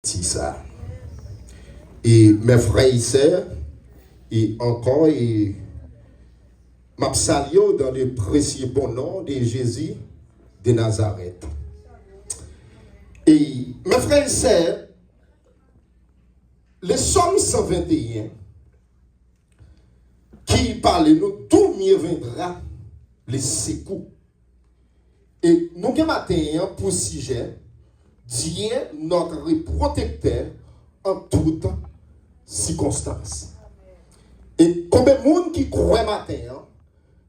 C'est ça. Et mes frères et sœurs, et encore, et m'a salué dans le précieux bon nom de Jésus de Nazareth. Et mes frères et sœurs, le Somme 121, qui parle de nous, tout mieux viendra les secours. Et nous avons matin pour sujet, Dieu notre protecteur en toutes circonstances. Et combien de monde qui croit matin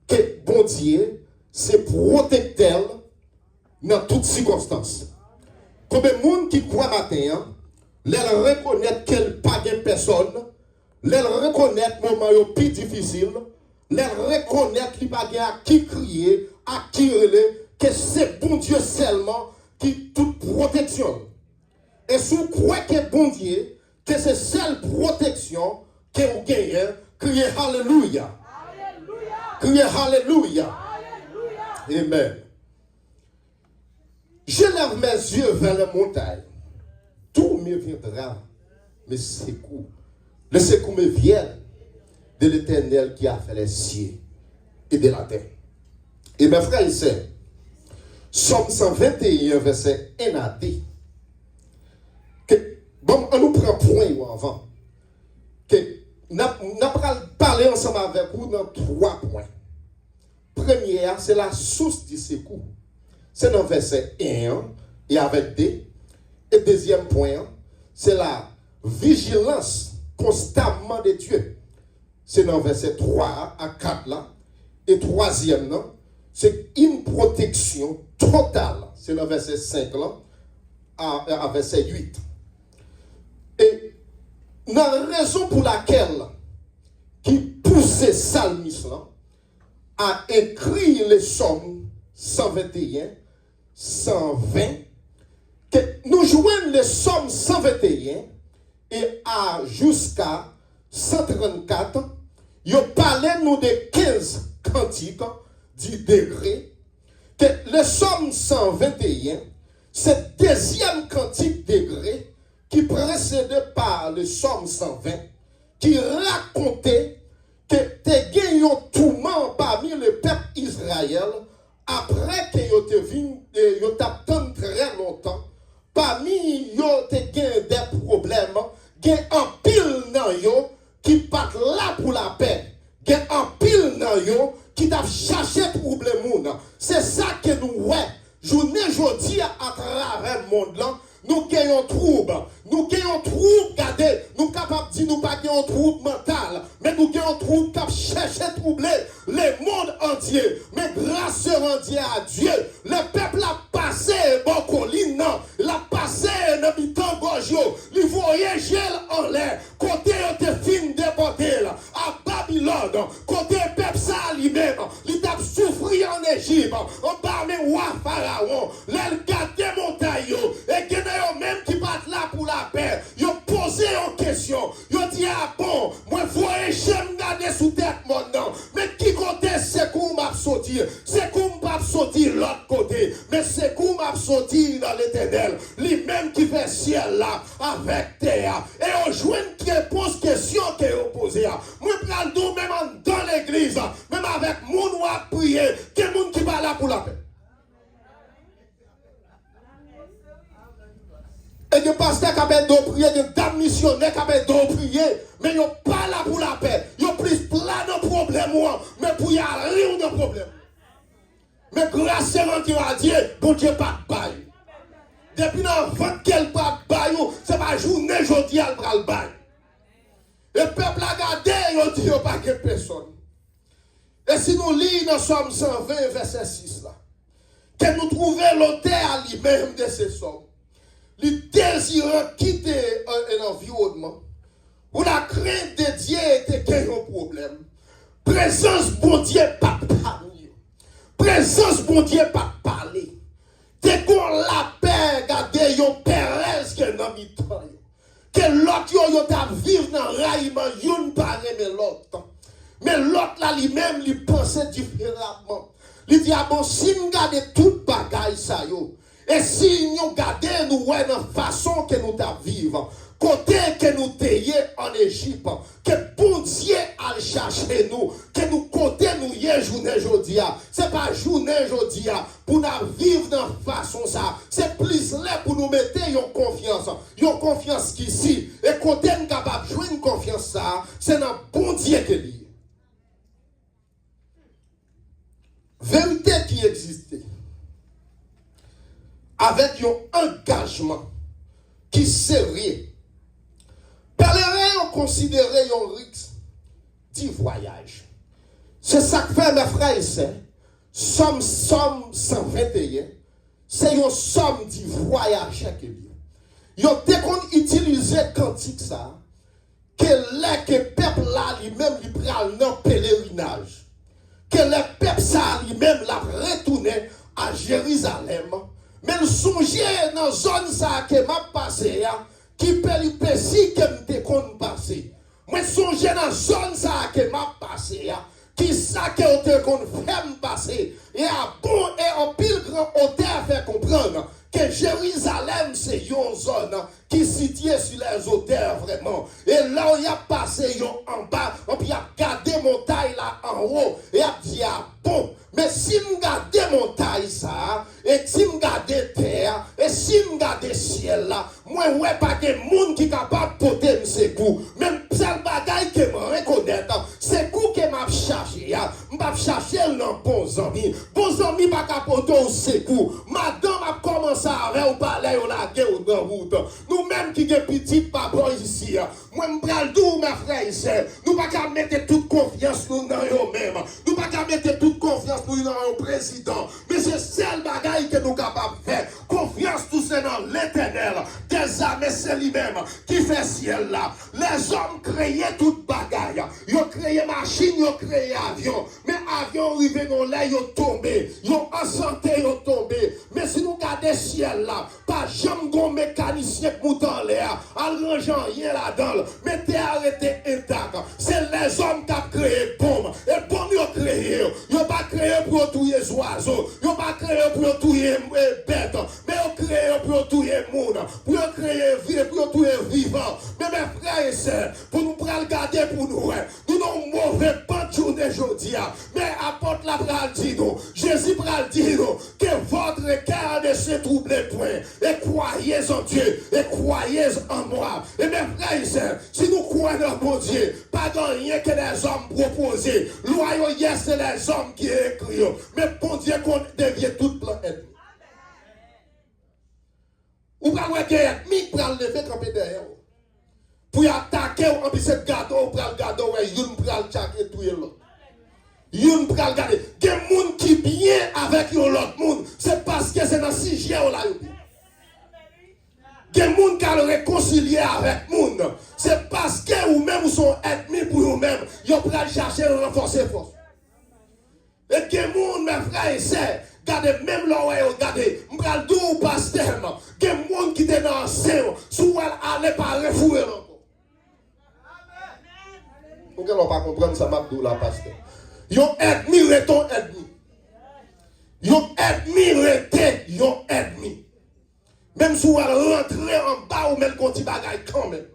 que bon Dieu c'est protecteur dans toutes circonstances. Combien de monde qui croit matin les reconnaître qu'elle pas de personne, les reconnaître moment yo plus difficile, les reconnaître qu'il pas à qui crier, à qui relais, que c'est bon Dieu seulement qui toute protection. Et si vous croyez que bon Dieu, que c'est seule protection que vous gagnez, criez Alléluia. Criez Alléluia. Amen. Je lève mes yeux vers les montagnes. Tout me viendra, mes secours. Le secours me vient de l'Éternel qui a fait les cieux et de la terre. Et mes frères et sœurs, Somme 121, verset 1 à 2. Bon, on nous prend point avant. Nous allons parler ensemble avec vous dans 3 points. Première, c'est la source du secours. C'est dans verset 1 et avec 2. Et deuxième point, c'est la vigilance constamment de Dieu. C'est dans verset 3 à 4 là. Et troisième, c'est une protection totale. C'est dans verset 5 là, à verset 8. Et la raison pour laquelle qui poussait Salmis là, à écrire les Psaumes 121, 120, que nous jouons les Psaumes 121 et à jusqu'à 134, il parlait nous de 15 cantiques du degré, que le Psaume 121, c'est deuxième cantique degré qui précédait par le Psaume 120, qui racontait que tu gagné un tourment parmi le peuple Israël après que tu t'attends très longtemps. Parmi eux, tu gagné des problèmes, il y a un pile dans eux qui part là pour la paix. Il y a un pile dans eux qui t'a cherché problème. C'est ça que nous, journée aujourd'hui à travers le monde là, nous gagnons trouble. Nous gagnons trouble, regardez, nous capables de dire nous pas gagnons trouble mental, mais nous gagnons trouble qui chercher troubler le monde entier. Mais grâce se rendue à Dieu, le peuple a passé bon colline, l'a passé dans le temps gorgio, il voyait gel en l'air, côté de fin déporté là, à Babylone, côté peuple ça lui-même, il a souffert en Égypte, en bas de roi Pharaon, il garde des montagnes, et que même qui battent là pour la paix, ils ont posé en question, ils ont dit ah bon, moi voyez j'aime garder sous tête mon nom, mais qui côté c'est qu'on m'a sorti, c'est qu'on m'a sorti l'autre côté, mais c'est qu'on m'a sorti dans l'éternel, lui-même qui fait ciel là avec terre, et on joue une réponse question qui est opposée. Moi prends tout même dans l'église, même avec mon ou à prier, quel monde qui va là pour la paix. Et des pasteurs qui ont d'autres prier, des dames missionnaires qui ont d'autres prier, mais ils n'ont pas là pour la paix. Ils ont plus plein de problèmes, mais pour y aller de problèmes. Mais grâce à Dieu, bon Dieu pas de bail. Depuis dans 20 qu'elle pas de bail, c'est pas journée aujourd'hui elle prend le bail. Et le peuple a gardé, il dit pas que personne. Et si nous lisons dans Somme 120, verset 6 là, que nous trouvons l'auteur lui-même de ces sommes. Il désire quitter un environnement où la crainte de Dieu était qu'il y a un problème. Présence bon Dieu pas parler. Présence bon Dieu pas parler. Dès qu'on la paix, regardez, yon Pérez qui est dans le temps. Que l'autre yon t'a vivre dans le raillement, yon pas aimer l'autre. Mais l'autre là lui-même, il pensait différemment. Il dit, ah bon, si je regarde toute bagaille ça yo, Et si nous regardons, nous voyons la façon que nous vivons, côté que nous t'ayons en Égypte, que bon Dieu a cherché nous, que nous côté nous y est journée aujourd'hui. C'est pas journée aujourd'hui pour nous vivre dans façon ça. C'est plus là pour nous mettre une confiance qu'ici. Et côté nous capable de jouer une confiance ça, c'est dans bon Dieu que lié. Vérité qui existait. Avec un engagement qui sérieux. Pèlerin ont considéré un risque du voyage. C'est ça que fait mes frères et sœurs. Somme 121, c'est une somme du voyage que lui. Ils ont utilisé cantique ça, que le peuple là lui-même lui prend dans pèlerinage. Que le peuple ça lui-même l'a retourné à Jérusalem. Mais le songe dans la zone ça que m'a passé, qui péripétie que m'te kon passé. Moi songe dans la zone ça que m'a passé, qui ça que te kon fait passer. Et à bon et en pile grand hauteur fait comprendre que Jérusalem c'est une zone qui est située sur les hauteurs vraiment. Et là où il a passé en bas, on peut garder montagne là en haut et a dit bon. Mais si je regarde montagne ça, et si je regarde terre, et si je regarde ciel là, moi ouais pas de monde qui est capable de porter mes coups. Même seul bagaille que je reconnais, c'est coup que m'a cherché, m'a cherché dans bons amis. Bons amis pas capable de ses coups. Madame a commencé à ou parler ou la guerre dans route. Nous même qui sommes petits papa ici, moi je prends tout mes frères ici. Nous pas qu'à mettre toute confiance nous dans eux-mêmes. Nous pas qu'à mettre toute confiance nous dans le président. Mais c'est seul bagaille que nous sommes capables de faire. Confiance tout c'est dans l'éternel. Des armées c'est lui-même qui fait ciel là. Les hommes créaient toute bagaille. Ils ont créé machine, ils ont créé avion. Mais avion arrivé dans l'air, ils ont tombé. Ils ont en santé, ils ont tombé. Mais si nous regardons le ciel là, pas jamais de mécanicien qui monte en l'air, en rangeant rien là-dedans. Mais t'es arrêté intact. C'est les hommes qui ont créé bombe. Et bombe, ils ont créé. Ils n'ont pas créé pour tuer les oiseaux. Ils n'ont pas créé pour tuer les bêtes. Mais ils ont créé pour tuer le monde. Pour créer vie, pour tuer vivant. Mais mes frères et sœurs, pour nous regarder pour nous, nous n'avons mauvais pas de journée aujourd'hui. Mais apporte la pral dit nous, Jésus pral dit nous, que votre cœur ne se trouble point. Et croyez en Dieu, et croyez en moi. Et mes frères et sœurs, si nous croyons en mon Dieu, pas dans rien que les hommes proposés. Loyaux, yes, c'est les hommes qui écrivent. Mais bon Dieu, qu'on devient toute plan ennemi. Ou pas ouais que ennemi pour le lever camper derrière. Pour attaquer ou en cette gâteau, pour le gâteau, ouais, yon pour le chaker tout l'autre. Yon pour le garder. Il y a des gens qui bien avec l'autre monde, c'est parce que c'est dans 6 jours là. Il y a des gens qui ont réconcilié avec les gens, c'est parce que vous-même vous sont ennemis pour vous-même. Vous pouvez chercher à renforcer force. Et il y a des gens, mes frères et sœurs, regardez, même là où regardez, je vais dire au pasteur, il y a des gens qui étaient dans le sein, si vous allez pas refouler encore. Vous ne pouvez pas comprendre ça, Mabdou, la pasteur. Ils ont admiré ton ennemi. Ils ont admiré ils ont admiré. Même si vous rentrez en bas ou même quand il bagaille quand même.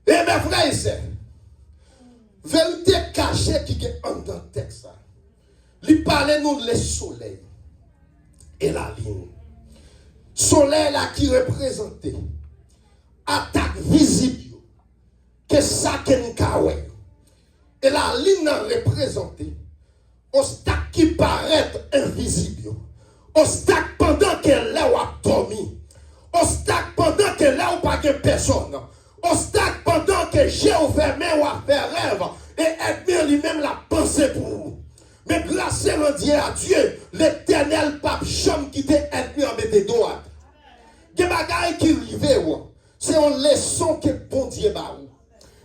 Et mes frères et sœurs, vérité cachée qui est en dans le texte. Il parlait nous le soleil et la ligne. Soleil là qui représentait attaque visible. Que ça que nous avons. Et la ligne représentée obstacle qui paraît invisible. Obstacle pendant que là où a dormi. Obstacle pendant que là où pas de personne. Obstacle pendant que j'ai ouvert main ou a fait rêve. Et ennemi lui-même la pensée pour vous. Mais grâce à Dieu, l'éternel pape chum qui t'est ennemi en mettait droit. Des bagailles qui arrivent, c'est une leçon que bon Dieu m'a eu.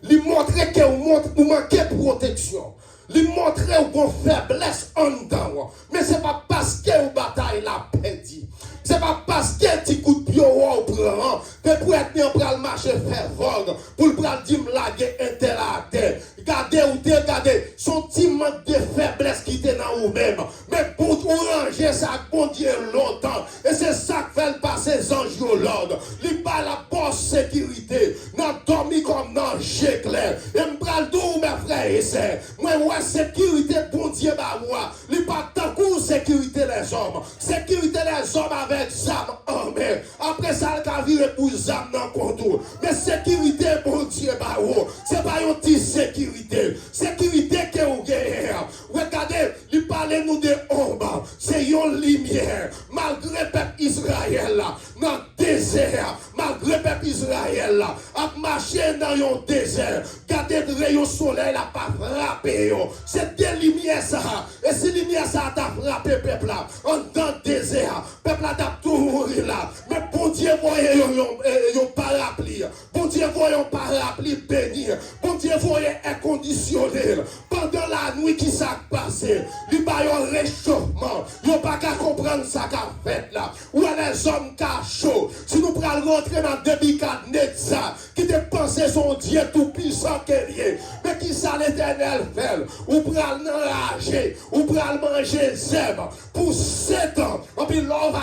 Lui montrer que vous manquez de protection. Lui montrer que vous avez faiblesse en dedans. Mais ce n'est pas parce que vous bataille la perdu. Ce n'est pas parce que tu coup de pied au prend. Que pour être mis en le marché faire vogue. Pour le bras dire laguer inter à terre. Gardez ou regardez son petit manque de faiblesse qui était dans vous-même. Mais pour pour ranger ça, bon Dieu, longtemps. Et c'est ça que fait passer les anges au l'ordre. Il pas la bonne sécurité. N'a dormi comme dans clair. Et m'bral d'où mes frères et sœurs. Moi, ouais, sécurité, bon Dieu, bah moi. Il pas tant coup sécurité les hommes. Sécurité les hommes avec zam. Amen. Après ça, il a viré pour zam dans le contour. Mais sécurité, bon Dieu, bah ouais. C'est pas une petite sécurité. Sécurité que vous gagnez. Regardez, il parle nous de ombre. C'est une lumière. Malgré le peuple Israël là, dans le désert, malgré le peuple Israël là, a marché dans le désert. Regardez le rayon soleil là, pas frappé. C'est des lumières ça. Et si lumière ça t'a frappé peuple là, en dans le désert, peuple là t'a tout mourir là. Mais bon Dieu, voyez yon parapluie. Bon Dieu, voyez un parapluie béni. Bon Dieu, voyez inconditionnel. Pendant la nuit qui s'est passée, il y a un réchauffement. Il n'y a pas qu'à comprendre ça qu'a fait là. Où les hommes cachés. Si nous prenons rentrer dans le débit ça, qui te pensé son Dieu tout puissant qu'elle est, mais qui ça l'éternel fait, ou prenons enrager, ou prenons manger zèbre pour 7 ans. Et puis l'on va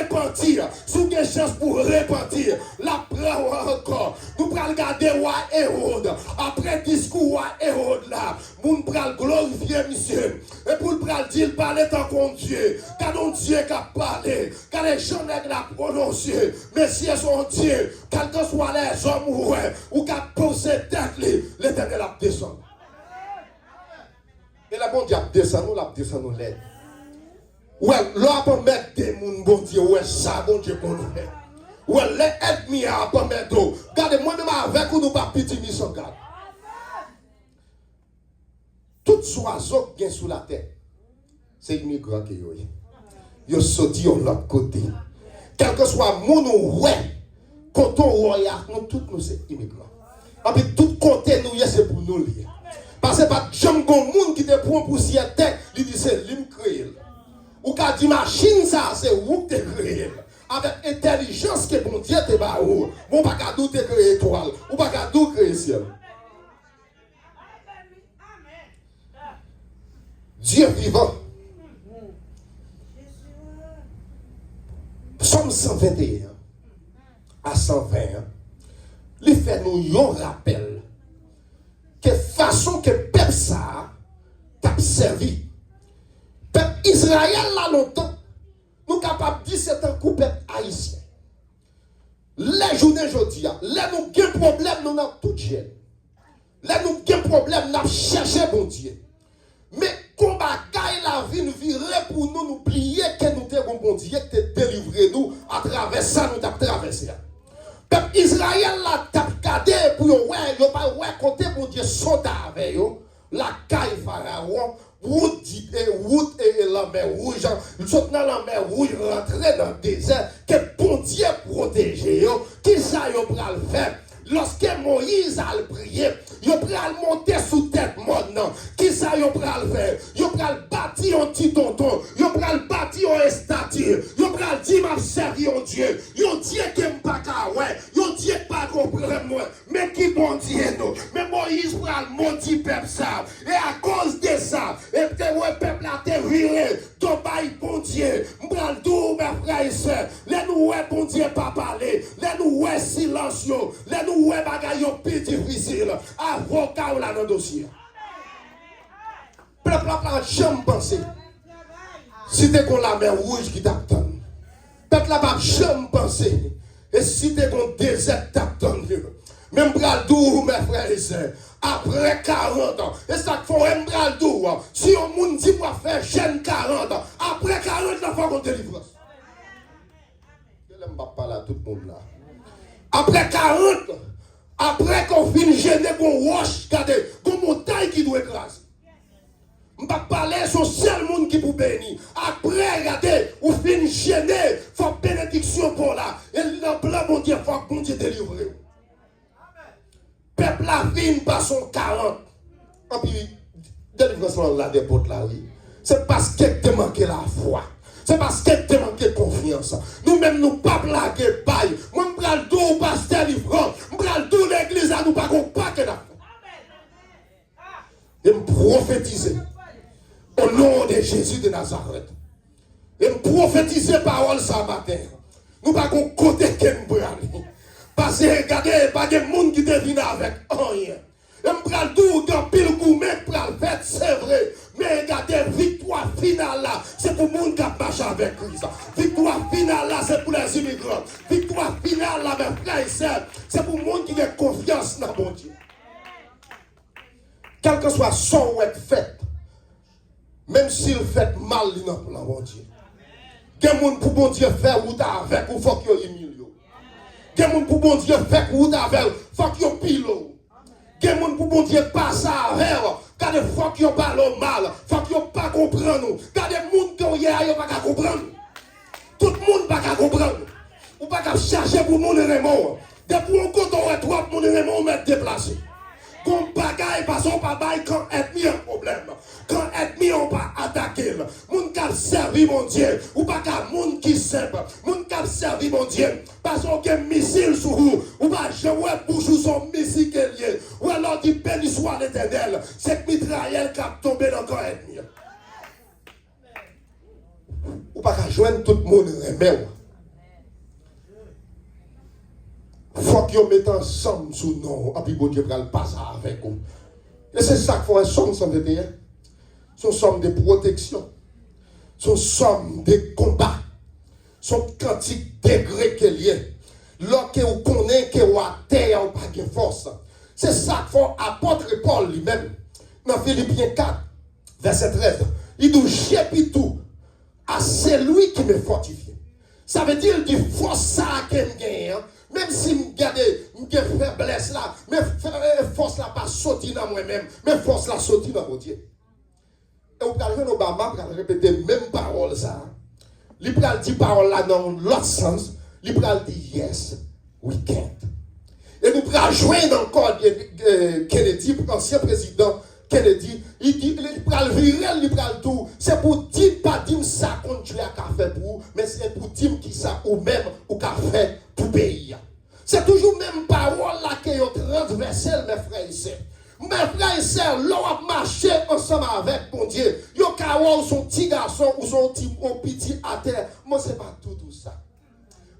repentir. Si vous avez chance pour repentir, la preuve encore. Nous prenons regarder roi Hérode. Après discours roi Hérode là, nous prenons glorifier monsieur. Et pour le prendre dire, parler tant qu'on Dieu. Car non Dieu qui a parlé. Car les gens qui a prononcé. Messieurs son Dieu. Quel que soit les hommes ou qui a posé tête, l'éternel a descendu. Et la bon Dieu a descendu, la descendu l'aide. Ouais, là pour mettre des moun bon Dieu, ouais, ça bon Dieu qu'on fait. Ouais, les ennemis à pas mettre d'eau. Regardez, moi-même avec nous, pas petit mission, garde. Tout oiseau qui est sous la terre, c'est immigrant qui est. Ils sont sortis de l'autre côté. Quel que soit mon ou ouais, quand on royal, nous tous nous sommes immigrants. Et puis tout côté nous, c'est pour nous lire. Parce que pas de gens qui te prend pour s'y tête, il dit c'est lui créé. Ou quand dit machine ça, c'est vous qui te créé. Avec intelligence que bon Dieu te bat ou. Bon pas qu'à tout te créer étoile, ou pas qu'à tout créer ciel. Dieu vivant. Psaume 121 à 120, il fait nous un rappel que façon que peuple ça t'a servi. Peuple Israël là longtemps, nous capables de dire c'est un coup peuple haïtien. Les journées aujourd'hui, là nous avons un problème, nous avons tout gêne. Là nous avons un problème, nous avons cherché bon Dieu. Mais combat la vie nous virer pour nous oublier que nous avons bon Dieu qui te délivré nous à travers ça nous avons traversé. Peuple Israël là t'a regardé pour ouais, yo pas ouais compter pour Dieu sont avec yo. La caille pharaon, route et la mer rouge, ils sont dans la mer rouge rentrer dans le désert que bon Dieu protéger yo. Qui ça yo pral faire? Lorsque Moïse a prié, il a monter sous tête maintenant. Qui ça il a faire? Il a bâtir un petit tonton. Il a bâtir un statue. Il a dit m'a servi un Dieu. Il a dit que m'pas ouais. Il a dit pas comprendre moi. Mais qui bon Dieu non? Mais Moïse pral monter peuple ça. Et à cause de ça, et ouais peuple a été viré. Ton bail bon Dieu. M'pral tout mes frères et sœurs. Les nous ouais bon Dieu pas parler. Les nous ouais silencieux. Les nous ouais bagay yo plus difficile. Avocat ou là dans le dossier. Peuple n'a jamais pensé. Si t'es qu'on la mer rouge qui t'attend. Peuple n'a jamais pensé. Et si t'es qu'on désert t'attend. Même bradou mes frères et sœurs. Après 40 ans. Et ça faut un bradou. Si on moun dit moi faire jeune 40 ans. Après 40 ans, il faut qu'on délivre. Je ne vais pas parler à tout le monde là. Après 40 ans. Après qu'on finit gêner, qu'on roche, regardez, qu'on montagne qui doit écraser. Je ne vais pas parler sur seul monde qui peut bénir. Après, regardez, on finit gêner, il faut bénédiction pour là. Et dans le plan, mon Dieu, il faut que mon Dieu délivre. Peuple la vie par son 40. Et puis, délivrance là des potes là, oui. C'est parce qu'elle te manqué la foi. C'est parce qu'elle te manqué confiance. Nous-mêmes, nous ne pas blaguer, paille. Moi, je prends le dos, pasteur livrant. Je prends le dos l'église à nous, pas qu'on pas que d'affaires. Et me prophétiser au nom de Jésus de Nazareth. Et me prophétiser parole ça matin. Nous pas qu'on côté que nous aller. Parce que regardez, pas de monde qui devine avec rien. Et me pral tout dans pile gourmet pral fait, c'est vrai. Mais regardez, victoire finale là, c'est pour le monde qui marche avec Christ. Victoire finale là, c'est pour les immigrants. Victoire finale là, mes frères et sœurs, c'est pour le monde qui a confiance dans mon Dieu. Quel que soit son ou être fait, même s'il fait mal, il n'a pas mon Dieu. Quel monde pour bon Dieu faire ou t'as avec ou faut qu'il y ait mille. Quel monde pour bon Dieu faire ou t'as avec, faut qu'il y ait pile. Quel monde pour bon Dieu passe à avec, quand des fois qu'il y a pas le mal, faut qu'il y ait pas comprendre. Quand des monde qui y a pas comprendre. Tout le monde pas comprendre. Ou pas chercher pour mon élément. Depuis on compte on est trois mon élément mettre déplacé. Comme bagaille parce qu'on pas bail quand ennemi un problème. Quand ennemi on pas attaquer. Moun qui servi mon Dieu ou pas qu'à moun qui simple. Moun qui servi mon Dieu parce qu'on a un missile sur vous ou pas jouer pour jouer son missile qui est lié. Ou alors dit béni soit l'Éternel. C'est que mitrailleur qui a tombé dans le corps ennemi. Ou pas qu'à joindre tout le monde remet. Faut qu'ils mettent ensemble sous nom, et puis bon Dieu va le passer avec vous. Et c'est ça qu'il faut un somme 121. Son somme de protection. Son somme de combat. Son quantique degré qu'il y a. Lorsque vous connaissez que vous avez terre ou pas de force. C'est ça qu'il faut apôtre Paul lui-même. Dans Philippiens 4, verset 13. Il dit, j'ai tout à celui qui me fortifie. Ça veut dire qu'il force ça à quelqu'un. Même si je garde faiblesse là, mais force là pas sortir dans moi-même, mais force là sortir dans mon Dieu. Et vous parlez de Obama, vous répéter même parole ça. Il peut dire parole là dans l'autre sens. Il peut dire yes, we can't. Et nous pouvons joindre encore Kennedy, ancien président Kennedy. Il dit, il peut virer, il peut tout. C'est pour dire, pas dire ça qu'on tu as fait pour vous, mais c'est pour dire qui ça ou même ou qu'a fait pour pays. C'est toujours même parole là qui est transversale, mes frères et sœurs. Mes frères et sœurs, l'on a marché ensemble avec mon Dieu. Yo kawa ou son petit garçon ou son petit à terre. Moi, c'est pas tout ça.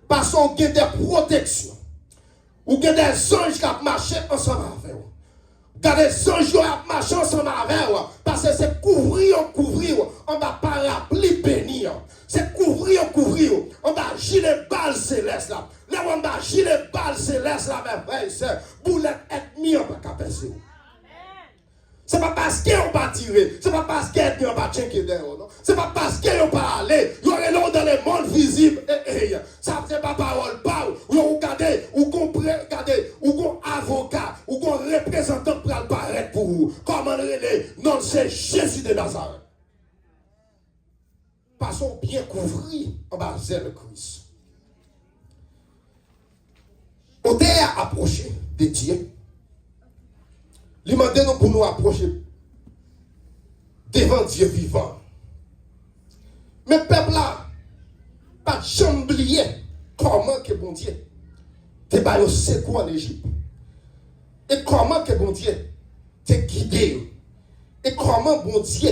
Parce qu'on a des protections. Ou des anges qui ont marché ensemble avec vous. Quand des anges qui ont marché ensemble avec vous. Parce que c'est couvrir. On va parapluie bénir. C'est couvrir. On va gilet balle céleste là. Là, on va gilet balle céleste là, mes frères et sœurs. Boulette ennemi, on va capacer. C'est pas parce qu'on va pas tirer. C'est pas parce qu'on va pas checker derrière. C'est pas parce qu'on va pas aller. Il y aurait l'eau dans le monde visible. Ça c'est pas parole. Vous regardez, vous comprenez, regardez, vous un avocat, vous un représentant pour apparaître pour vous. Comment le non, c'est Jésus de Nazareth. Passons bien couvrir en bas de Christ. Au terre approché de Dieu. Il m'a demandé pour nous approcher devant Dieu vivant. Mais peuple là, pas jamais oublier comment que bon Dieu te bat au secours en Égypte. Et comment que bon Dieu te guidé. Et comment bon Dieu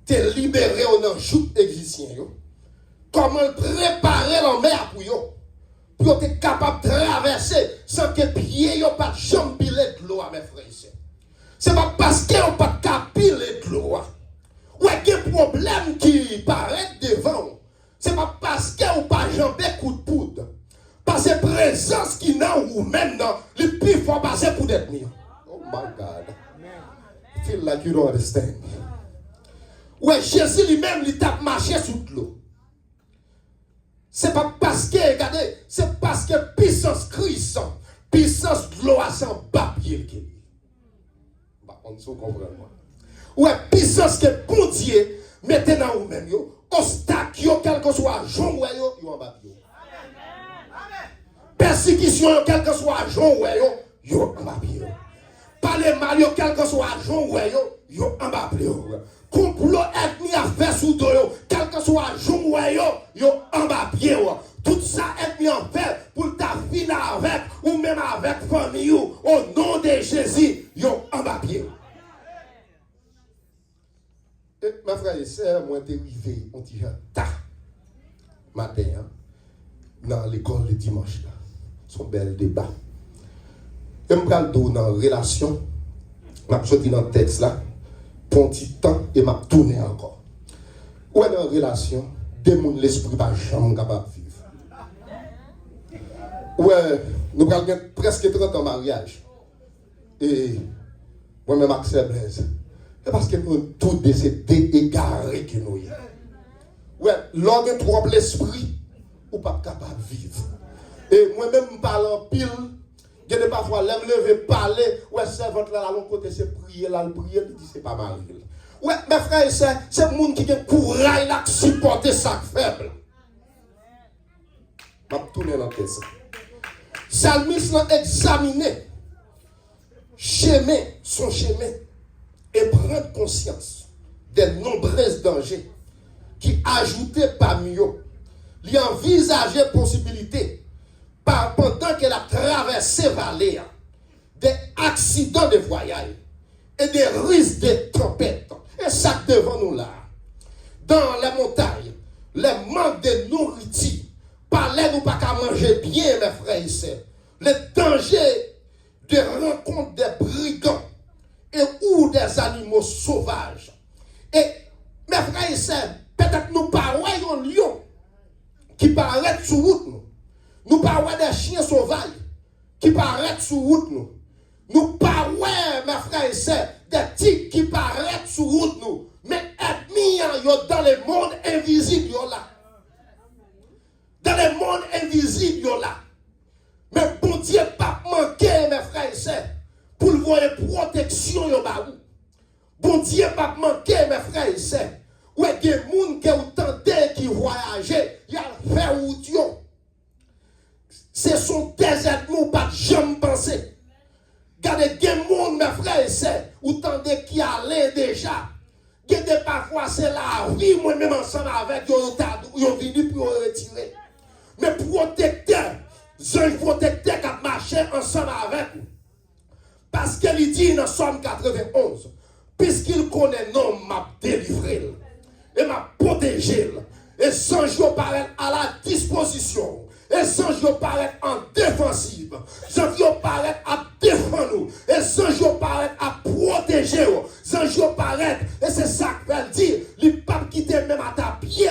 te libéré dans le joug égyptien. Comment préparer la mer pour eux. Pour être capable de traverser sans que pieds n'aient pas de jambe pilée de l'eau à mes frères et sœurs. Ce n'est pas parce qu'ils n'ont pas de piler de l'eau. Ou il y a un problème qui paraît devant. Ce n'est pas parce qu'ils n'ont pas de jambes coup de poudre. Parce que présence qui n'a ou même dans les plus forts passer pour d'être mis. Oh my God. I feel like you don't understand. Ouais, Jésus lui-même, il tape marché sous l'eau. C'est pas parce que, regardez, c'est parce que puissance Christ, puissance de l'eau à son papier. On se comprend. Ouais, puissance que bon Dieu mettez dans vous-même, obstacle, quel que soit Jean ou yo en bas. Persécution, quel que soit Jean ou yo en bas. Parler mal, quel que soit Jean ou yo en bas. Complot ethnie à faire sous dos, quel que soit Jean ou yo en bas. Tout ça est mis en fait pour ta fille avec ou même avec famille au nom de Jésus, yo en bas pied. Ma frère et sœur, moi t'es arrivé, on dit ta matin, hein, dans l'école le dimanche. Là. Son bel débat. Je me parle dans la relation, je vais sortir dans le texte là, pour un petit temps et je vais tourner encore. Ou dans la relation, des gens l'esprit pas jamais capable de vivre. Ouais, nous avons presque 30 ans de mariage. Et moi-même, Axel Blaise. C'est parce que nous tous des égarés que nous sommes. Ouais, l'homme est trop l'esprit, ou pas capable de vivre. Et moi-même, je parle en pile. Il y a parfois, je me lever, parler. Ouais, servante là, l'autre côté, c'est prier, là, le prier, il dit, c'est pas mal. Ouais, mes frères et sœurs, c'est le monde qui a le courage là, de supporter sa faible. Je vais tourner dans le texte. Salmiste l'a examiné, son chemin, et prendre conscience des nombreux dangers qui ajoutaient parmi eux. Il envisageait possibilité, pendant qu'elle a traversé vallée, des accidents de voyage et des risques de tempête. Et ça devant nous là, dans les montagnes, les manques de nourriture, parlez nous pas qu'à manger bien, mes frères et sœurs. Le danger de rencontre des brigands et ou des animaux sauvages. Et mes frères et sœurs, peut-être nous parlons un lion qui paraît sur route nous. Nous parlons des chiens sauvages qui paraissent sur route nous. Nous parlons, mes frères et sœurs, des tigres qui paraissent sur route nous. Mais ennemis dans le monde invisible là. Dans le monde invisible là. Mais bon Dieu pas manquer, mes frères et sœurs, pour le voir protection yo ba ou. Bon Dieu pas manquer, mes frères et sœurs. Ou est des gens qui ont tenté qui voyager, il y a fait ou Dieu. Ce sont des ennemis pas jamais pensé. Regardez des gens, mes frères et sœurs, ou tendez qui allaient déjà. Regardez parfois c'est la vie, moi-même ensemble avec eux, ils ont venu pour retirer. Mais protecteur, ange protecteur qui a marché ensemble avec nous. Parce qu'il dit dans Somme 91, puisqu'il connaît non, m'a délivré et m'a protégé. Et sans jour paraît à la disposition. Et sans jour paraît en défensive. Sans jour paraît à défendre nous. Et sans jour paraît à protéger. Sans jour paraît, et c'est ça qu'elle dit, il ne peut pas quitter même à ta pied.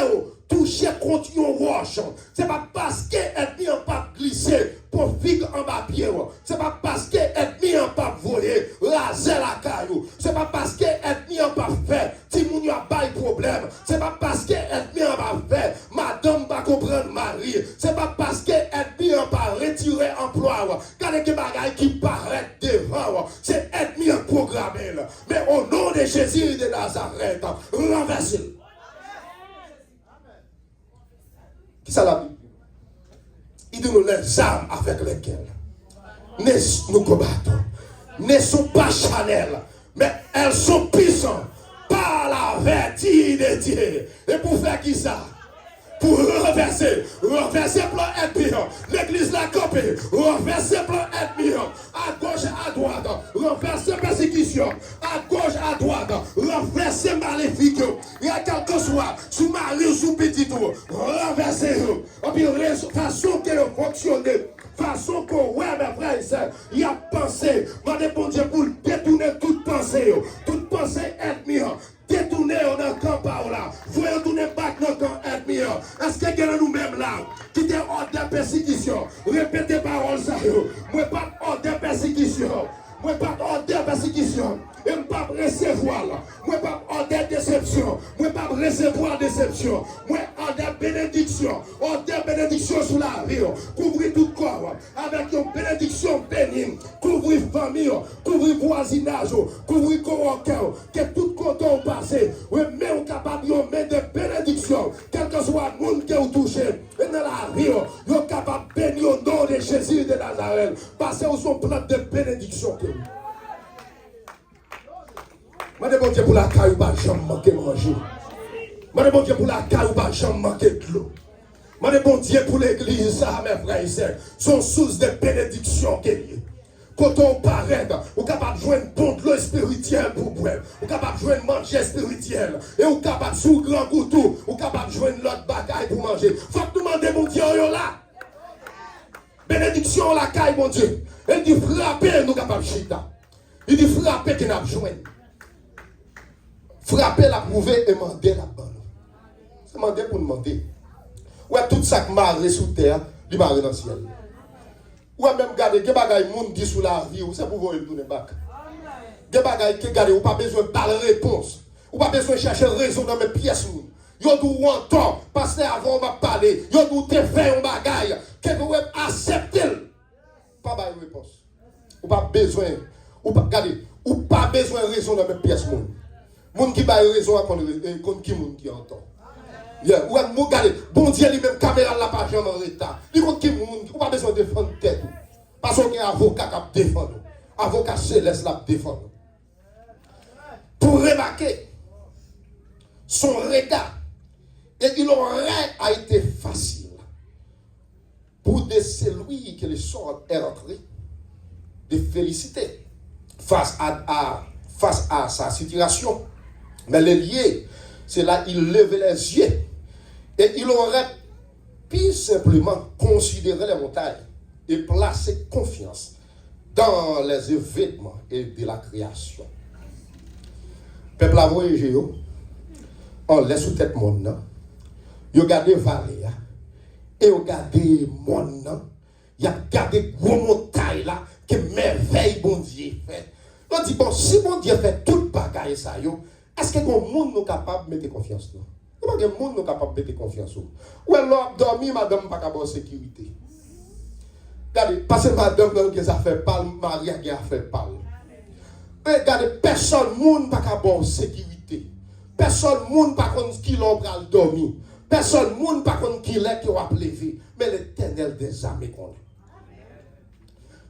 Toucher contre une roche. Ce n'est pas parce que l'ennemi n'a pas glissé pour vivre en bas pied. Ce n'est pas parce que l'ennemi n'a pas volé, raser la caillou. Ce n'est pas parce que l'ennemi n'a pas fait, Timouni n'a pas de problème. Ce n'est pas parce que l'ennemi n'a pas fait, madame va comprendre mari. Ce n'est pas parce que l'ennemi n'a pas retiré emploi. Quand il y a des bagailles qui paraissent devant, c'est l'ennemi a programmé. Mais au nom de Jésus de Nazareth, renversez-le. Qui ça la Bible? Il dit nous les armes avec lesquelles nous combattons ne sont pas charnelles, mais elles sont puissantes par la vertu de Dieu. Et pour faire qui ça? Pour renverser plan ennemi. L'église l'a campé, renverser plan ennemi. À gauche, à droite, renverser persécution. À gauche, à droite, renverser maléfique. Il y a quel que soit, sous mari ou sous petit tour, renverser. Et puis, façon qu'elle fonctionne, façon qu'on, ouais, mes frères et sœurs, il y a pensé, mais bon Dieu, pour détourner toute pensée ennemi. Détourner dans le camp là. Vous retourner back dans le camp ennemi. Est-ce que quelqu'un nous-mêmes là, qui est hors de persécution, répétez parole ça. Moi pas hors de persécution. Moi pas hors de persécution. Et je ne pas recevoir. Moi pas hors de déception. Moi pas recevoir déception. Moi hors de bénédiction. Hors de bénédiction sur la vie. Couvrir tout corps avec une bénédiction bénigne. Couvrir famille. Couvrir voisinage. Couvrir corps. Que tout content passé. Oui, mais on est capable de mettre des bénédictions. Quel que soit le monde qui est touché. Et dans la vie, on est capable de bénir au nom de Jésus de Nazareth. Parce que sont plein de bénédictions. Je demande pour la caille ou pas jamais manquer manger. Je demande pour la caille ou pas jamais manquer de l'eau. Je demande pour l'église, ça, mes frères et sœurs, sont source de bénédiction qu'il y a. Quand on paraît, on est capable de jouer une bonne de l'eau spirituelle pour boire. On est capable de jouer une manger spirituelle. Et on est capable de jouer un grand couteau. On est capable de jouer une autre bagaille pour manger. Faut que demandé mon Dieu là. Bénédiction la caille mon Dieu. Il dit frapper nous capables chita. Il dit frapper qui n'a besoin. Frapper la prouver et demander la bonne. C'est demander pour demander. Ouais tout ça qui marre sous terre, il marre dans le ciel. Ouais même garder que bagaille monde dit sous la vie, ou c'est pour vous le tourner back. Des bagailles qui gardent, ou pas besoin de parler réponse. Ou pas besoin de chercher raison dans mes pièces. Yo dou entend, parce que avant on va parler, yo dou te fait un bagaille, que vous accepter. Pas de réponse. Ou pas besoin, ou pas regardez, ou pas besoin de raison dans mes pièces moun. Moun qui baille raison contre qui moun qui entend. Yeah, ou regardez, bon Dieu lui-même caméra la pas jamais en retard. Il contre qui moun, ou pas besoin de défendre tête. Parce qu'il y a un avocat qui défend. Avocat céleste la défend. Pour remarquer son regard, et il aurait a été facile pour de celui que le sort est rentré de féliciter face à sa situation. Mais le lié, c'est là il levait les yeux et il aurait pu simplement considérer les montagnes et placer confiance dans les événements et de la création. Peuple a voyagé, on laisse sous tête monde, yo gardé vallée, et yo gardé monde, y a gardé gros montagne là, que merveille bon Dieu fait. On dit bon, si bon Dieu fait toute bagaille ça, est-ce que le monde est capable de mettre confiance là? Est-ce que le monde est capable de mettre confiance là? Ou alors dormi, madame, pas capable de sécurité. Regardez, parce que madame, qui a fait parle, Maria qui a fait parle. Regardez, personne monde pas capable de sécurité. Personne monde pas contre qui l'on va dormir. Personne monde pas contre qui l'est qui va lever. Mais l'Éternel des armées connaît.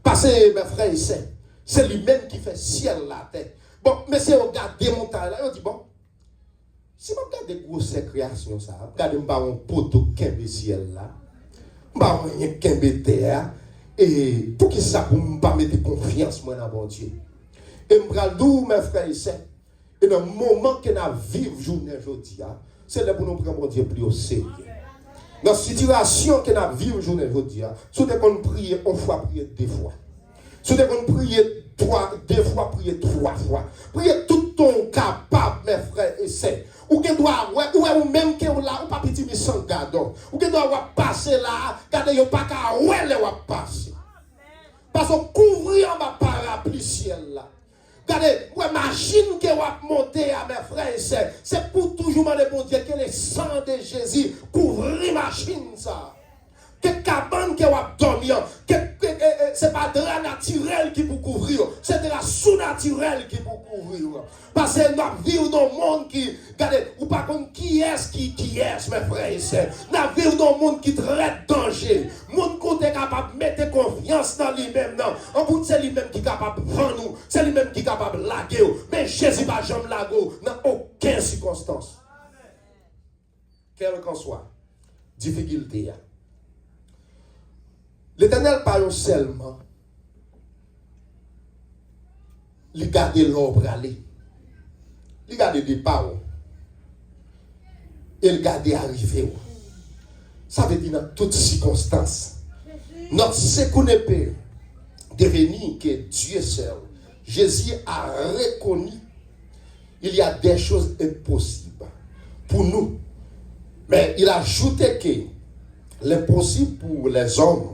Parce que mes frères et sœurs, c'est lui-même qui fait ciel la terre. Bon, mais si on regarde des montagnes là, on dit bon, si on regarde des grosses créations ça, regardez un poteau qui ciel là, un qui terre, et pour qui ça pour ne pas mettre confiance moi dans mon Dieu. Et je vais dire, mes frères et sœurs, et dans le moment que nous vivons journée aujourd'hui, c'est là pour nous prendre mon Dieu plus au sérieux. Dans la situation que nous vivons journée aujourd'hui, si on prie une fois, prier deux fois. Si on prie deux fois, prier trois fois. Priez tout ton capable, mes frères et sœurs. Ou que doit ou même que là ou pas petit mais sans gardon. Ou que doit passer là, garder yo pas ka ouais le va passer. Parce qu'on couvrir en parapluie ciel là. Regardez, ouais machine que va monter à mes frères et sœurs, c'est pour toujours demander bon Dieu que le sang de Jésus couvre machine ça. Que cabane qui va dormir, c'est pas de la naturelle qui peut couvrir, c'est de la sous-naturelle qui peut couvrir. Parce que nous vivons dans un monde qui, regardez, ou pas comme qui est, mes frères et sœurs. Nous vivons dans un monde qui traite danger. Le monde qui est capable de mettre confiance dans lui-même. En bout, c'est lui-même qui est capable de vendre nous, c'est lui-même qui est capable de laguer. Mais Jésus va jamais laguer dans aucune circonstance. Quelle qu'en soit, difficulté. L'Éternel parle seulement, il garde l'ombre aller, il garde des paroles, et il garde arriver. Ça veut dire dans toutes circonstances, notre secours ne peut devenir que Dieu seul. Jésus a reconnu il y a des choses impossibles pour nous, mais il a ajouté que l'impossible pour les hommes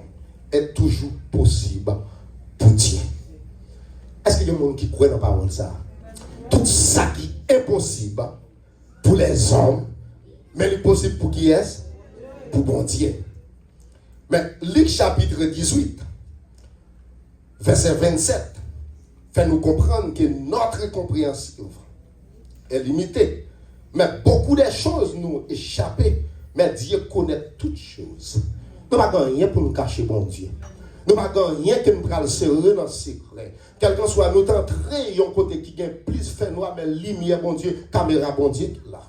est toujours possible pour Dieu. Est-ce qu'il y a des gens qui croient dans la parole ça? Tout ça qui est impossible pour les hommes, mais il est possible pour qui est? Pour bon Dieu. Mais Luc chapitre 18, verset 27, fait nous comprendre que notre compréhension est limitée. Mais beaucoup de choses nous échappent, mais Dieu connaît toutes choses. Nous n'avons rien pour nous cacher, bon Dieu. Nous n'avons rien que nous le serrer dans le secret. Quel que soit notre entrée, il y a un côté qui gagne plus fait noir, mais lumière, bon Dieu, caméra, bon Dieu, là.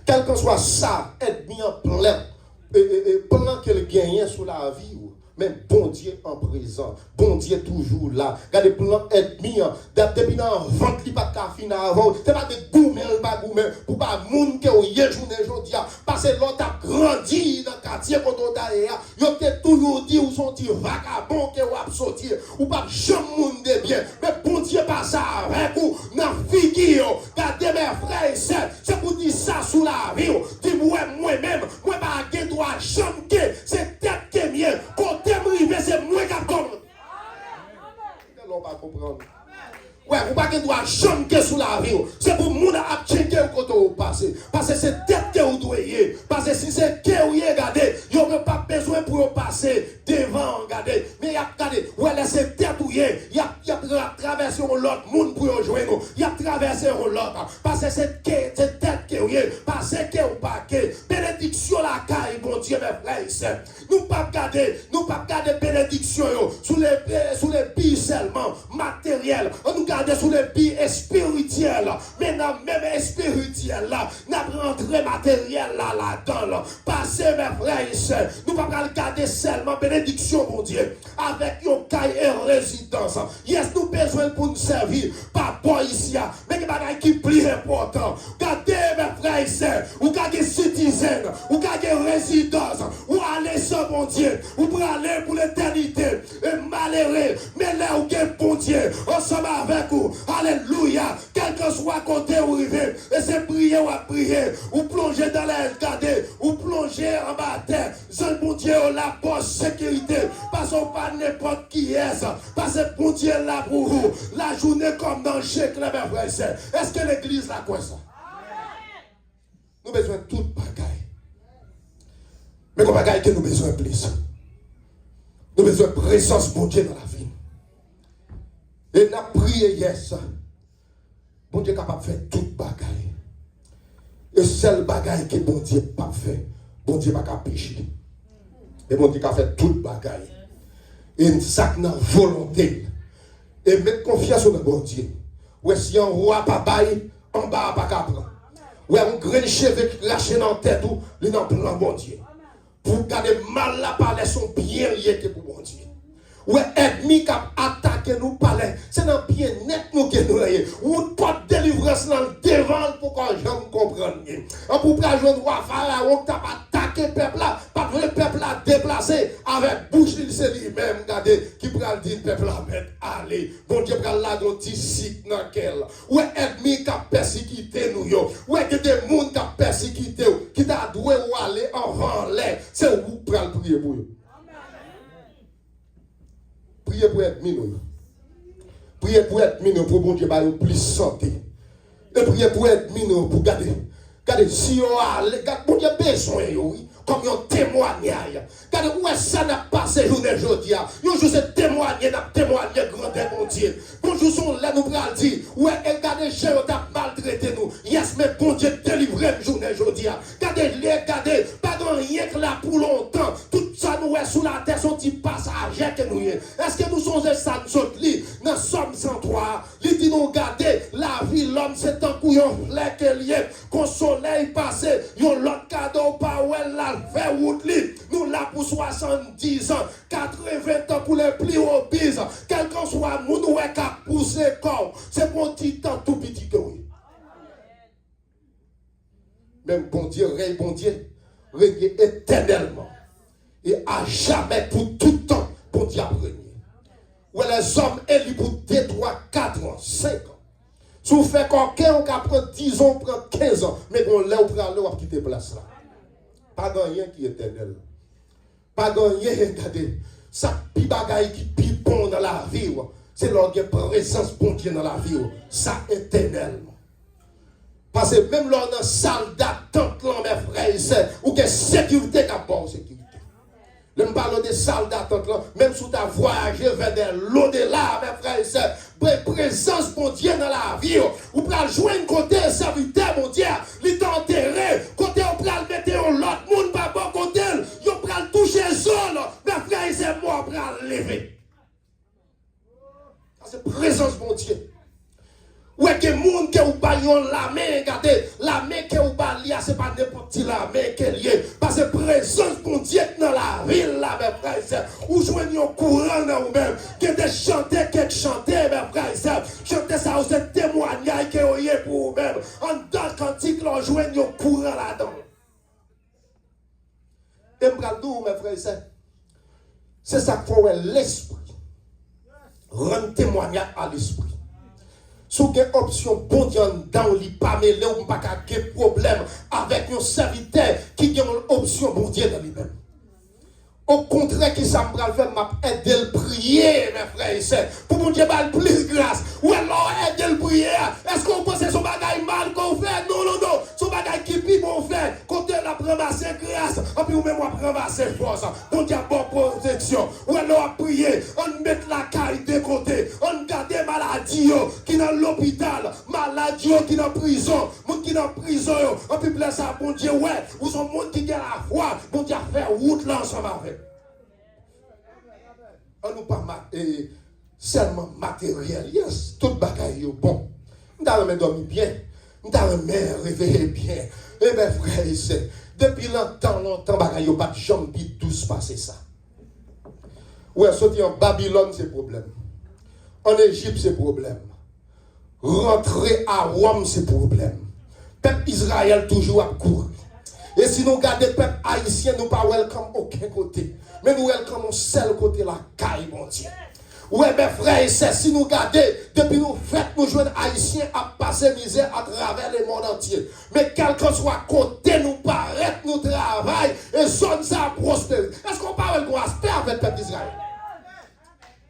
Quel que soit ça, être mis en plein, pendant qu'elle gagne sur la vie, mais bon Dieu en présent, bon Dieu toujours là. Regardez, plan ennemi, depuis dans le ventre, il n'y a pas de café avant, ce n'est pas de gourmet, pas gourmet, pour pas moun que au journée aujourd'hui, parce que l'autre a grandi dans quartier quand on t'a yo te toujours dit ou sont dit vagabond que ou a sorti ou pas jamais monde de bien mais bon Dieu pas ça avec ou dans figure gardez mes frères et sœurs c'est pour dire ça sous la vie dis moi-même moi pas gain droit jamais c'est tête qui mien côté m'river c'est moi qui comprendre on pas comprendre. Ouais, vous pas doit jamais sous la vie. C'est pour moun a checker quand on passe. Parce que c'est tête que vous doyez. Parce que si c'est que vous regardez, vous n'avez pas besoin pour passer devant, regardez. Mais il y a regardez, ouais, c'est tête où il y a traversé l'autre monde pour rejoindre. Il y a traversé l'autre. Parce que c'est tête que vous avez. Parce que vous pas que bénédiction la caille, bon Dieu, mes frères et sœurs. Nous pas garder bénédiction sous les billes seulement matériels. Nous garder sous les billes spirituels. Mais dans même spirituel là, nous rentré matériel là-dedans. Passez mes frères et sœurs. Nous pas garder seulement bénédiction, mon Dieu, avec une caille et résidence. Yes, nous besoin pour nous servir. Pas pour ici, mais que bagaille qui plus important. Gardez mes frères et sœurs. Ou gardez citizen, ou gardez résidence, ou allez sur mon Dieu, ou pour aller pour l'éternité. Et malheureux, mais là où est bon Dieu, ensemble avec vous. Alléluia. Quel que soit côté où il est, et c'est prier ou à prier, ou plonger dans l'air, garder, ou plonger en bas terre. C'est bon Dieu, la bonne sécurité. Parce qu'on pas n'importe qui est ça. Parce que bon Dieu là pour vous. La journée comme dans le chèque, mes frères et sœurs. Est-ce que l'église là quoi ça? Nous avons besoin de toute bagaille. Mais comme bagaille que nous avons besoin de plus. Nous avons besoin de présence bon Dieu dans la vie. Et nous avons prié hier ça. Bon Dieu est capable de faire toute bagaille. Et seul bagaille que bon Dieu n'a pas fait, bon Dieu n'a pas péché. Et bon Dieu a fait toute bagaille. Et ça n'a volonté. Et mettre confiance dans bon Dieu. Ou si un roi pas bail, en bas pas capable. Ou un grand cheveu lâché dans la tête, il n'a pas bon Dieu. Pour garder mal la parler sont bien liés que pour bon Dieu. Ou ennemi qui a attaqué nous parler, c'est dans bien net nous que nous ayons. Ou pas de délivrance dans le devant pour qu'on jamais comprenne. Pour que je vois Pharaon qui a attaqué le peuple là, pas le peuple là déplacé avec bouche, c'est lui-même, regardez, qui prend le dit peuple là, allez, bon Dieu prend là dans petit cycle dans quel. Ou ennemi qui a persécuté nous, ou est que des gens qui a persécuté, qui t'a doué ou aller avant l'air, c'est où prend le prier pour eux. Priez pour être minot. Priez pour être minot pour bon Dieu bailler plus santé. Et priez pour être minot pour garder. Regardez, si on a, bon Dieu besoin, comme un témoignage. Regardez, où est-ce que ça n'a passé journée aujourd'hui? Nous juste témoigner, grandeur mon Dieu. Bonjour, sont là, nous prenons dire, ouais, regardez, j'ai maltraité nous. Yes, mais bon Dieu, délivrez une journée aujourd'hui. Regardez, pas de rien que là pour longtemps. Tout ça, nous est sous la terre, son petit passage que nous y est. Est-ce que nous sommes ça, nous sommes li? Nous sommes 103. Il dit, nous regardez, la vie, l'homme, c'est un couillon flèche lié. Quand soleil passe, yon l'autre cadeau, pas où elle l'a fait route li. Nous là pour 70 ans, 80 ans pour les plus obèses. Quel que soit nous, nous est qu'à pousser corps. C'est pour un petit temps tout petit que oui. Même bon Dieu, règne éternellement. Et à jamais, pour tout temps, bon Dieu a régné. Où les hommes élus pour 2, 3, 4 ans, 5 ans. Si vous faites quelqu'un, on prend 10 ans, on prend 15 ans. Mais on l'a pris on va quitter place là. Pas de rien qui est éternel. Pas de rien, regardez. Ça, pi bagaille qui pi bon dans la vie, c'est l'orgue présence bon Dieu dans la vie. Ça éternellement. Parce que même lors d'un salle d'attente, mes frères et sœurs, ou que sécurité qui bonne sécurité. Je me parle des salles d'attente, même si tu as voyagé vers l'au-delà, mes frères et sœurs, présence, mon Dieu, dans la vie, ou pour jouer un côté serviteur, mon Dieu, il t'a enterré, côté on peut le mettre l'autre monde, pas bon côté, on peut le toucher seul, mes frères et sœurs, moi, on peut le lever. C'est présence, mon Dieu. Ou est-ce que les gens qui ont la main, regardez, la main qui ont liée, ce n'est pas n'importe qui la main qui est liée. Parce que présence pour Dieu dans la ville, là, mes frères et sœurs. Ou joignez un courant dans vous-même. Que des chanter, quelques chanter, mes frères et sœurs. Chanter ça, c'est témoignage que vous avez pour vous-même. En tant qu'antique, on joignez un courant là-dedans. Et je vais mes frères et sœurs, c'est ça qu'il faut l'esprit. Rendre témoignage à l'esprit. Si vous avez une option, bon Dieu, dans le pas mêlé, ou pas de problème avec un serviteur qui a une option, bon Dieu, dans lui-même. Au contraire, qui ça me faire, m'a aider le prier, mes frères et sœurs, pour mon Dieu, plus grâce. Ou alors, aider le prier. Est-ce qu'on pense que son bagage mal qu'on fait? Non, non, non. Son bagage qui pis bon fait. Quand elle a pris grâce, et puis ou même on prend force. Bon Dieu, bonne protection. Ou alors, prier, on met la caille de côté. On garde maladie qui dans l'hôpital, maladie qui dans prison, monde qui dans prison, et puis place ça, bon Dieu, ouais, ou son monde qui a la foi, bon Dieu, faire route là ensemble avec. On nous pas seulement matériel, yes, tout bagaille bon. Nous avons dormi bien, nous avons réveillé bien. Eh bien, frère et sœurs, depuis longtemps, bagaille pas de jambe douce passer ça. Ouais, sorti en Babylone, c'est problème. En Égypte, c'est problème. Rentrer à Rome, c'est problème. Peuple Israël toujours à courir. Et si nous regardons le peuple haïtien, nous ne pas welcome aucun côté. Mais nous welcome au seul côté, la caille, mon Dieu. Oui, mes frères et sœurs, si nous regardons, depuis nous fêtes, nous jeunes haïtiens à passer misère à travers le monde entier. Mais quel que soit côté, nous paraît, nous travaillons et zone ça prospère. Est-ce qu'on parle de aspect avec le peuple d'Israël?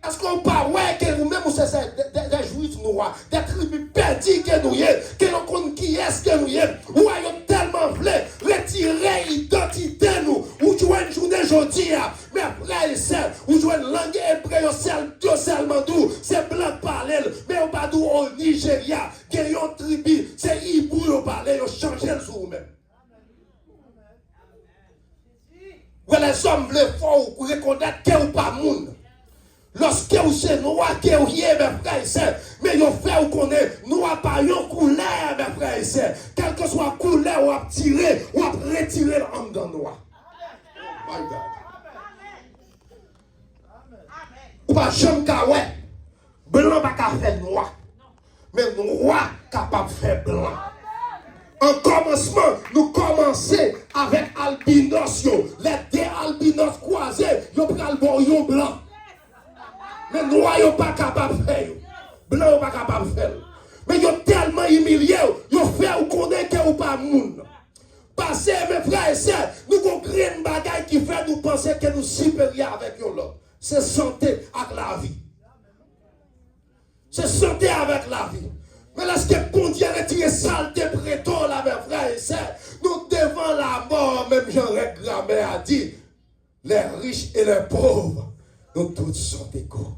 Est-ce qu'on parle, ouais, que nous-mêmes, c'est des juifs noirs, des tribus perdues que nous sommes, que nous connaissons qui est-ce que nous sommes, ou ayons tellement voulu retirer l'identité nous, ou jouer une journée aujourd'hui, mais frères et sœurs, ou jouer une langue hébreu, seulement d'où, c'est blanc parler, mais on pas d'où au Nigeria, qu'il y a une tribu, c'est Ibrou parler, ils ont changé le jour même. Ou les hommes veulent fort, ou reconnaître qu'ils n'ont pas monde. Lorsque vous êtes noir, que vous êtes, mes frères et sœurs, mais vous faites qu'on est noir par une couleur, mes frères et sœurs. Quelle que soit la couleur, vous avez tiré, vous avez retiré l'homme dans le noir. My God. Ou pas jamais ouais. Blanc pas qu'à faire noir. Mais noir capable de faire blanc. En commencement, nous commençons avec albinos. Les deux albinos croisés, ils prennent le bon blanc. Mais noirs sont pas capables de faire. Blancs sont pas capables de faire. Mais ils sont tellement humiliés, ils font qu'on est que ou pas monde. Parce que mes frères et sœurs, nous avons créé une bagaille qui fait nous penser que nous sommes supérieurs avec l'autre. C'est santé avec la vie. C'est santé avec la vie. Mais lorsque bon Dieu retire saleté préto là, mes frères et sœurs, nous devant la mort, même Jean-Rec Grammaire a dit, les riches et les pauvres, nous tous sont égaux.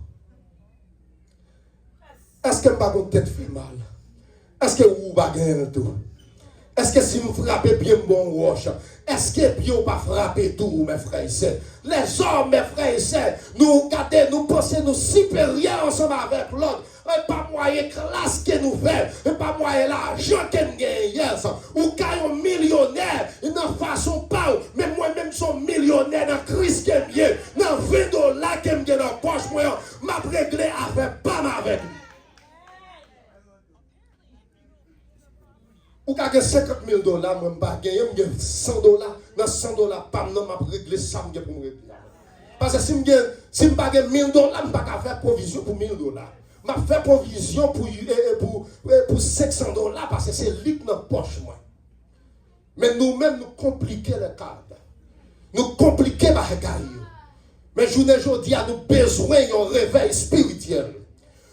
Est-ce que ma tête fait mal? Est-ce que vous baguez tout? Est-ce que si vous frappez bien mon roche, est-ce que bien pas frapper tout, mes frères et sœurs? Les hommes, mes frères et sœurs, nous regardons, nous pensons nous supérieurs ensemble avec l'autre. Et pas moyen classe que nous faisons, et pas moyen l'argent que nous gagnons. Ou quand un millionnaire, il n'en façon pas, mais moi-même, son millionnaire dans Christ qui est bien, dans $20 que je dans la poche, moi, m'a réglé avec pas avec lui. Ou quand j'ai $50,000, moi, je vais gagner $100. Dans $100, pas non, m'a réglé ça pour me régler. Parce que si je n'ai pas $1,000, je ne peux pas faire provision pour $1,000. Je fais provision pour $500 parce que c'est lui dans la poche. Moi. Mais nous-mêmes, nous compliquons le cadre. Nous compliquons les bagailles. Mais je vous dis, nous avons besoin d'un réveil spirituel.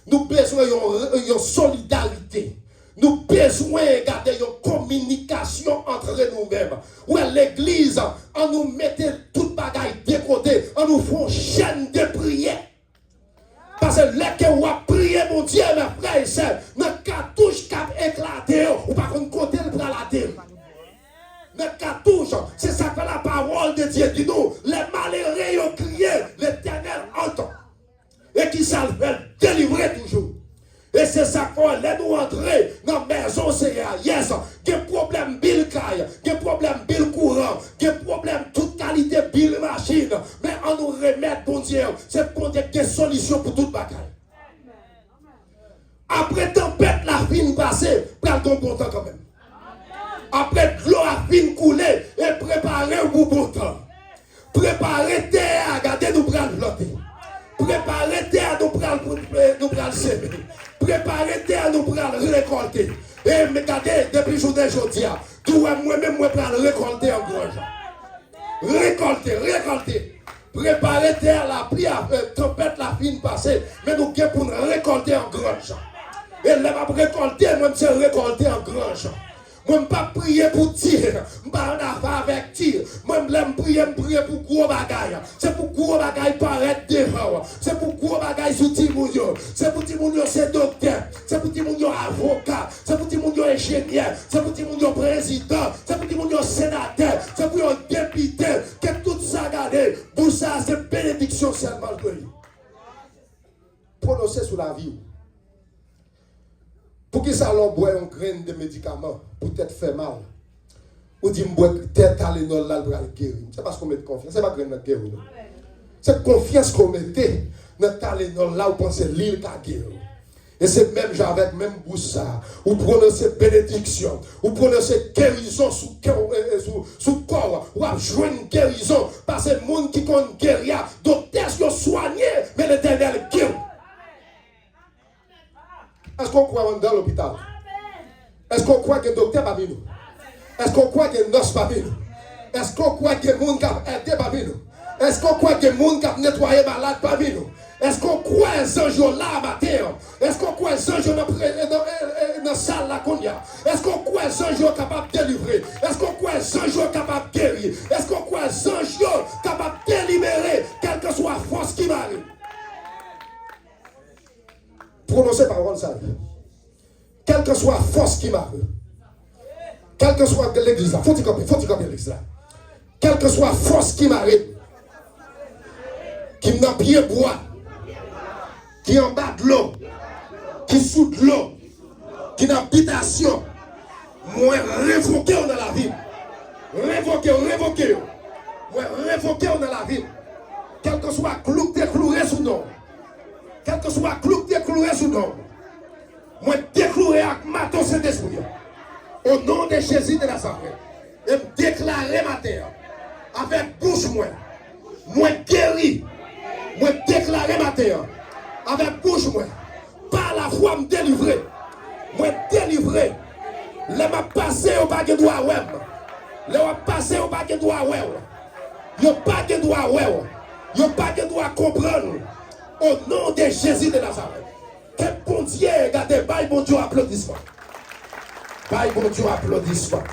Nous avons besoin d'une solidarité. Nous avons besoin de communication entre nous-mêmes. Où l'église, on nous mettait toute bagaille de côté, on nous fait une chaîne de prière. Parce que là que vous priez, mon Dieu, mes frères et sœurs, notre cartouche qui a éclaté, ou par contre, côté le bras la terre. Notre cartouche, c'est ça que la parole de Dieu dit nous. Les malheureux ont crié, l'Éternel entend. Et qui s'en fait délivrer toujours. Et c'est ça qu'on laisse nous entrer dans la maison, c'est yes. Il y a problème bill caille, il y a problème bill courant, il y a problème toute qualité bill machine. Mais on nous remet, bon Dieu, c'est pour des solutions pour toute bagaille. Après tempête, la fin passée, prends ton bon temps quand même. Après l'eau a fin coulé et préparer pour bon temps. Préparez terre, regardez, nous prenons planter. Préparez terre, nous prenons semer. Préparez terre, nous prenons récolter. Et regardez, depuis journée aujourd'hui, moi-même, je prends récolter en gros. Récolter. Préparez terre, la pluie, tempête, la fin passée. Mais nous sommes pour récolter en grand champ. Et là, je vais récolter, moi, je vais récolter en grand champ. Moi, je ne vais pas prier pour tir. Je ne vais pas faire avec tir. Moi, je vais prier pour gros bagaille. C'est pour gros bagaille paraître devant. C'est pour gros bagaille sous Timounio. C'est pour Timounio, c'est docteur. C'est pour Timounio, avocat. C'est pour Timounio, ingénieur. C'est pour Timounio, président. C'est pour Timounio, sénateur. C'est pour député. Que tout ça garde. Pour ça, c'est bénédiction seulement pour lui. Prononcer sur la vie. Pour qui ça l'on boit un grain de médicaments pour tête fait mal? Ou dit bois tête Tylenol là pour guérir. C'est parce qu'on met confiance, c'est pas grain de guérir. C'est confiance qu'on mettait dans Tylenol là où pensez l'île qui guérir. Et c'est même avec même bouche ça, ou prononcer bénédiction, ou prononcer guérison sous corps, ou jouer une guérison parce que les gens qui comptent guérir, docteurs sont soignés, mais l'Éternel guérit. Est-ce qu'on croit dans l'hôpital? Est-ce qu'on croit que le docteur parmi nous? Est-ce qu'on croit que le nurse parmi nous? Est-ce qu'on croit que le monde qui a aidé parmi nous? Est-ce qu'on croit que le monde qui a nettoyé malade parmi nous? Est-ce qu'on croit les anges là à matin? Est-ce qu'on croit les anges dans la salle là qu'on y a? Est-ce qu'on croit les anges capables de délivrer? Est-ce qu'on croit les anges capables de guérir? Est-ce qu'on croit les anges capables de délibérer, quelle que soit la force qui m'arrive? Prononcez parole ça. Quelle que soit la force qui m'arrive. Quelle que soit l'église là. Faut-il copier l'église là. Quelle que soit la force qui m'arrive. Qui m'a pied bois. Qui en bas de l'eau. Qui sous de l'eau. Qui n'a habitation. Moi révoqué dans la vie. Révoqué. Moi révoqué dans la vie. Quel que soit clou décloué sous nom. Quel que soit clou décloué sous nom. Moi décloué avec maton Saint-Esprit. Au nom de Jésus de Nazareth. Et me déclarer ma terre. Avec bouche moi. Moi guéri. Moi déclarer ma terre. Avec bouche moi. Par la foi me délivrer. Moi délivrer. Les m'a passé au baguette droit web. Les m'a passé au baguette droit web. Yo pas de droit web. Yo pas de droit comprendre. Au nom de Jésus de Nazareth. Que bon Dieu, regardez, bye bon Dieu applaudissement. Bye bon Dieu applaudissement.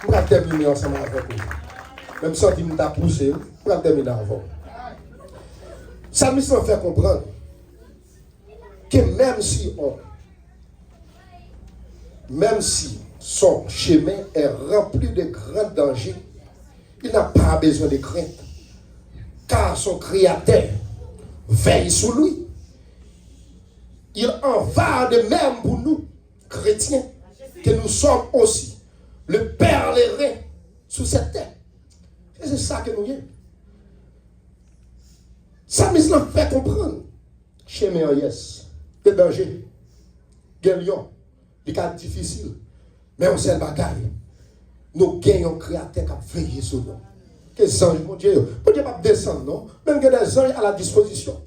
Pour terminer ensemble avec vous. Même si on m'a poussé, pour terminer avant. Ça me fait comprendre que même si son chemin est rempli de grands dangers, il n'a pas besoin de crainte. Car son Créateur veille sur lui. Il en va de même pour nous, chrétiens, que nous sommes aussi le pèlerin sur cette terre. Et c'est ça que nous sommes. Ça nous fait comprendre. Chemin yes, des dangers, des lions, des cas difficiles. Mais on sait le bagaille. Nous gagnons un Créateur qui a veillé sur nous. Les anges, mon Dieu, ne peut pas descendre, non? Même que des anges à la disposition.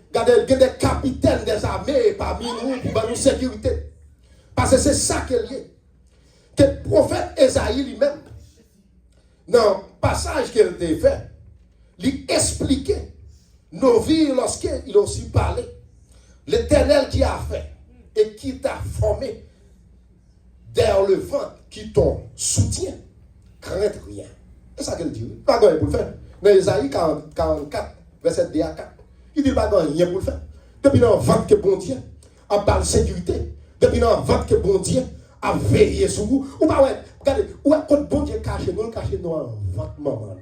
Regardez, il y a des capitaines des armées parmi nous pour nous sécurité. Parce que c'est ça qu'il y a. Que le prophète Esaïe lui-même, dans le passage qu'il a fait, lui expliquait nos vies lorsqu'il a aussi parlé. L'Éternel qui a fait et qui t'a formé derrière le vent qui t'en soutient, crainte rien. C'est ça qu'elle dit. Pas grand pour le faire. Dans Isaïe 44, verset 2 à 4. Il dit pas grand rien pour le faire. Depuis dans le ventre que bon Dieu a parlé de sécurité. Depuis dans le ventre que bon Dieu a veillé sur vous. Ou pas, ouais, regardez, où est-ce que bon Dieu cache nous en ventre maman.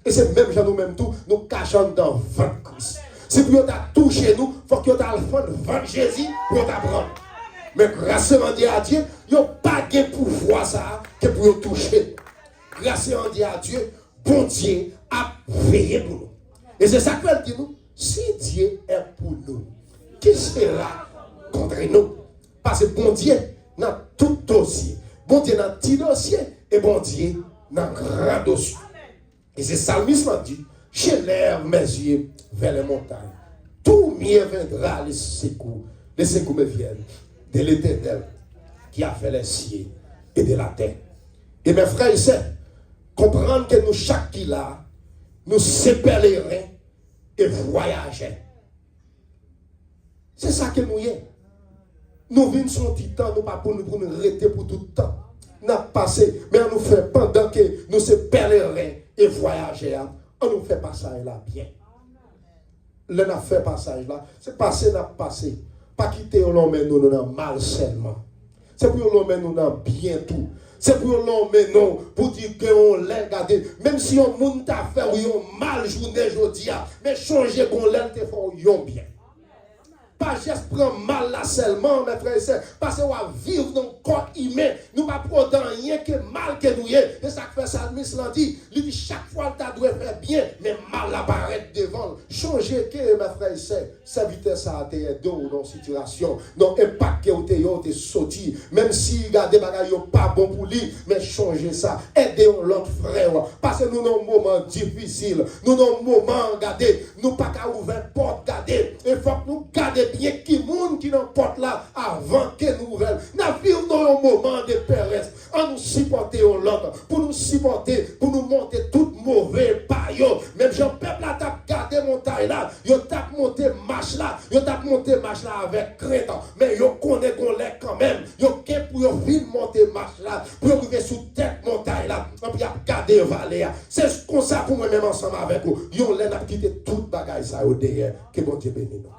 Et c'est même genre nous-mêmes tout, nous cachons dans le ventre Christ. Si vous avez touché nous, il faut que vous ayez le ventre Jésus pour t'apprendre. Mais grâce à Dieu, il n'y a pas de pouvoir ça que pour vous toucher. Grâce à Dieu, bon Dieu a veillé pour nous. Et c'est ça qu'elle dit nous. Si Dieu est pour nous, qui sera contre nous? Parce que bon Dieu dans tout dossier. Bon Dieu dans tout dossier et bon Dieu dans grand dossier. Et c'est ça le salmiste dit, j'élève mes yeux vers les montagnes. Tout mien viendra les secours me viennent de l'Éternel qui a fait les cieux et de la terre. Et mes frères et sœurs, comprendre que nous, chaque qui là, nous séparerons et voyager. C'est ça que nous y est. Nous vîmes son petit temps, nous pas pour nous arrêter pour tout le temps. Nous avons passé, mais on nous fait pendant que nous séparerons et voyager, on nous fait passage là bien. Le n'a fait passage là, c'est passé, n'a passé. Pas quitter l'homme, mais nous dans mal seulement. C'est pour l'homme, nous dans bien tout. C'est pour l'homme, non, pour dire qu'on l'a gardé. Même si on monde t'a fait un mal journée aujourd'hui, mais changer qu'on l'a te fait un bien. Pas juste prendre mal là seulement, mes frères et sœurs, parce qu'on va vivre dans le corps humain. Nous ne pouvons pas prendre rien que mal que nous y est. Et ça fait ça, le ministre l'a dit. Il dit chaque fois que tu dois faire bien, mais mal apparaît devant. Changer que, mes frères et sœurs, ça évite ça à tes dos dans la situation, dans l'impact que tu es sorti. Même si regardez bagaille pas bon pour lui, mais changer ça. Aider l'autre frère. Parce que nous avons un moment difficile. Nous avons un moment, regardez, nous pas qu'à ouvrir porte, regardez. Il faut que nous gardions bien qui monde qui n'en porte là avant que nous ouvrions. Nous vivons dans un moment de péresse. On nous supporter l'autre. Pour nous supporter, pour nous monter tout mauvais paillot. Même Jean peuple là t'a gardé montagne là. Yo t'a monté marche là. Yo t'a monté marche là avec crainte. Mais yo connaît qu'on l'est quand même. Yo qu'est pour yo vite monter marche là. Pour yo arriver sous tête montagne là. Et puis y a garder vallée. C'est comme ça pour moi même ensemble avec vous. Yo l'en a quitté toute bagaille ça au derrière. Que bon Dieu bénisse nous.